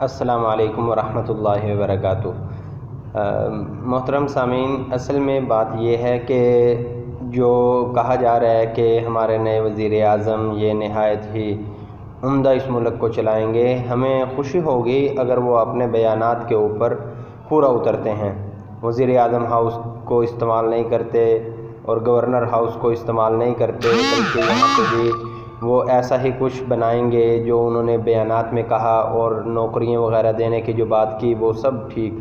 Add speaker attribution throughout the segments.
Speaker 1: السلام علیکم ورحمۃ اللہ وبرکاتہ۔ محترم سامعین، اصل میں بات یہ ہے کہ جو کہا جا رہا ہے کہ ہمارے نئے وزیر اعظم یہ نہایت ہی عمدہ اس ملک کو چلائیں گے، ہمیں خوشی ہوگی اگر وہ اپنے بیانات کے اوپر پورا اترتے ہیں، وزیر اعظم ہاؤس کو استعمال نہیں کرتے اور گورنر ہاؤس کو استعمال نہیں کرتے، بلکہ یہاں پہ بھی وہ ایسا ہی کچھ بنائیں گے جو انہوں نے بیانات میں کہا، اور نوکریاں وغیرہ دینے کی جو بات کی وہ سب ٹھیک،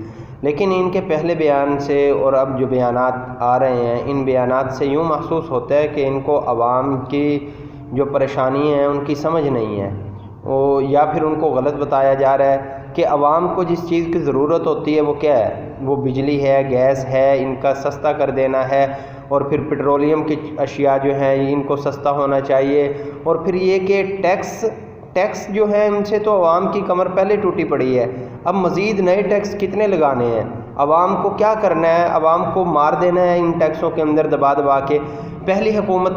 Speaker 1: لیکن ان کے پہلے بیان سے اور اب جو بیانات آ رہے ہیں، ان بیانات سے یوں محسوس ہوتا ہے کہ ان کو عوام کی جو پریشانی ہیں ان کی سمجھ نہیں ہے، یا پھر ان کو غلط بتایا جا رہا ہے کہ عوام کو جس چیز کی ضرورت ہوتی ہے وہ کیا ہے، وہ بجلی ہے، گیس ہے، ان کا سستا کر دینا ہے، اور پھر پیٹرولیم کی اشیاء جو ہیں ان کو سستا ہونا چاہیے، اور پھر یہ کہ ٹیکس جو ہے ان سے تو عوام کی کمر پہلے ٹوٹی پڑی ہے، اب مزید نئے ٹیکس کتنے لگانے ہیں، عوام کو کیا کرنا ہے، عوام کو مار دینا ہے ان ٹیکسوں کے اندر دبا کے۔ پہلی حکومت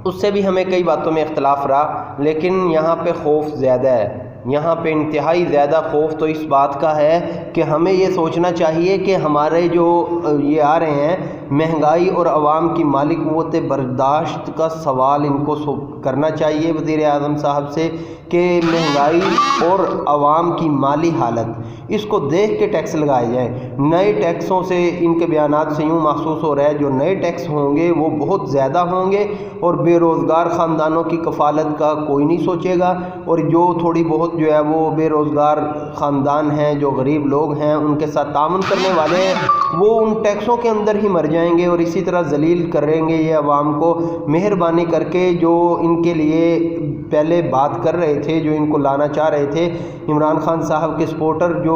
Speaker 1: اس سے بھی ہمیں کئی باتوں میں اختلاف رہا، لیکن یہاں پہ خوف زیادہ ہے، یہاں پہ انتہائی زیادہ خوف تو اس بات کا ہے کہ ہمیں یہ سوچنا چاہیے کہ ہمارے جو یہ آ رہے ہیں مہنگائی اور عوام کی مالی قوت برداشت کا سوال ان کو کرنا چاہیے وزیر اعظم صاحب سے کہ مہنگائی اور عوام کی مالی حالت اس کو دیکھ کے ٹیکس لگائے جائیں۔ نئے ٹیکسوں سے ان کے بیانات سے یوں محسوس ہو رہا ہے جو نئے ٹیکس ہوں گے وہ بہت زیادہ ہوں گے، اور بے روزگار خاندانوں کی کفالت کا کوئی نہیں سوچے گا، اور جو تھوڑی بہت جو ہے وہ بے روزگار خاندان ہیں، جو غریب لوگ ہیں، ان کے ساتھ تعاون کرنے والے ہیں، وہ ان ٹیکسوں کے اندر ہی مر جائیں گے، اور اسی طرح ذلیل کریں گے یہ عوام کو۔ مہربانی کر کے جو ان کے لیے پہلے بات کر رہے تھے، جو ان کو لانا چاہ رہے تھے، عمران خان صاحب کے سپورٹر جو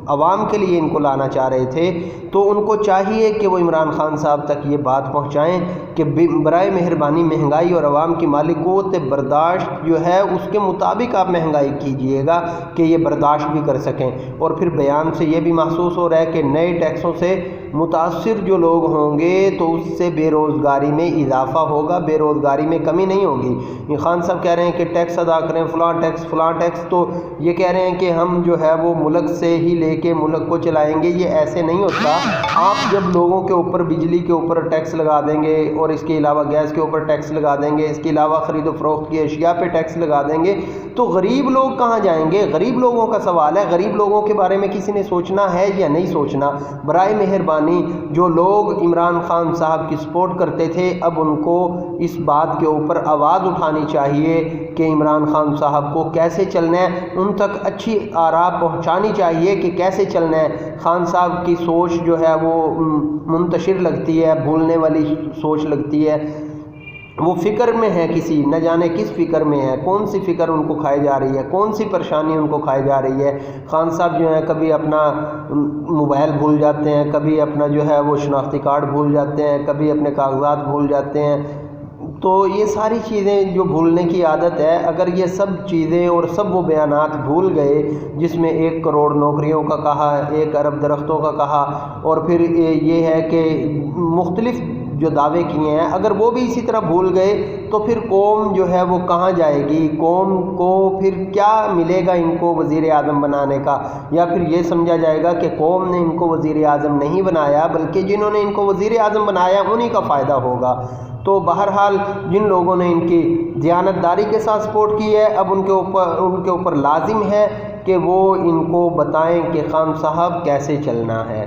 Speaker 1: عوام کے لیے ان کو لانا چاہ رہے تھے، تو ان کو چاہیے کہ وہ عمران خان صاحب تک یہ بات پہنچائیں کہ برائے مہربانی مہنگائی اور عوام کی مالی قوت برداشت جو ہے اس کے مطابق آپ مہنگائی کیجئے گا کہ یہ برداشت بھی کر سکیں۔ اور پھر بیان سے یہ بھی محسوس ہو رہا ہے کہ نئے ٹیکسوں سے متاثر جو لوگ ہوں گے تو اس سے بے روزگاری میں اضافہ ہوگا، بے روزگاری میں کمی نہیں ہوگی۔ خان صاحب کہہ رہے ہیں کہ ٹیکس ادا کریں، فلاں ٹیکس، تو یہ کہہ رہے ہیں کہ ہم جو ہے وہ ملک سے ہی لے کے ملک کو چلائیں گے، یہ ایسے نہیں ہوتا۔ آپ جب لوگوں کے اوپر بجلی کے اوپر ٹیکس لگا دیں گے، اور اس کے علاوہ گیس کے اوپر ٹیکس لگا دیں گے، اس کے علاوہ خرید و فروخت کی اشیاء پہ ٹیکس لگا دیں گے، تو غریب لوگ کہاں جائیں گے؟ غریب لوگوں کا سوال ہے، غریب لوگوں کے بارے میں کسی نے سوچنا ہے یا نہیں سوچنا؟ برائے مہربانی جو لوگ عمران خان صاحب کی سپورٹ کرتے تھے، اب ان کو اس بات کے اوپر آواز اٹھانی چاہیے کہ عمران خان صاحب کو کیسے چلنا ہے، ان تک اچھی آراء پہنچانی چاہیے کہ کیسے چلنا ہے۔ خان صاحب کی سوچ جو ہے وہ منتشر لگتی ہے، بھولنے والی سوچ لگتی ہے، وہ فکر میں ہے، کسی نہ جانے کس فکر میں ہے، کون سی فکر ان کو کھائی جا رہی ہے، کون سی پریشانی ان کو کھائی جا رہی ہے۔ خان صاحب جو ہیں کبھی اپنا موبائل بھول جاتے ہیں، کبھی اپنا جو ہے وہ شناختی کارڈ بھول جاتے ہیں، کبھی اپنے کاغذات بھول جاتے ہیں، تو یہ ساری چیزیں جو بھولنے کی عادت ہے، اگر یہ سب چیزیں اور سب وہ بیانات بھول گئے جس میں 1 کروڑ نوکریوں کا کہا، 1 ارب درختوں کا کہا، اور پھر یہ ہے کہ مختلف جو دعوے کیے ہیں، اگر وہ بھی اسی طرح بھول گئے تو پھر قوم جو ہے وہ کہاں جائے گی؟ قوم کو پھر کیا ملے گا ان کو وزیر اعظم بنانے کا؟ یا پھر یہ سمجھا جائے گا کہ قوم نے ان کو وزیر اعظم نہیں بنایا، بلکہ جنہوں نے ان کو وزیر اعظم بنایا انہی کا فائدہ ہوگا۔ تو بہرحال جن لوگوں نے ان کی دیانتداری کے ساتھ سپورٹ کی ہے، اب ان کے اوپر لازم ہے کہ وہ ان کو بتائیں کہ خان صاحب کیسے چلنا ہے۔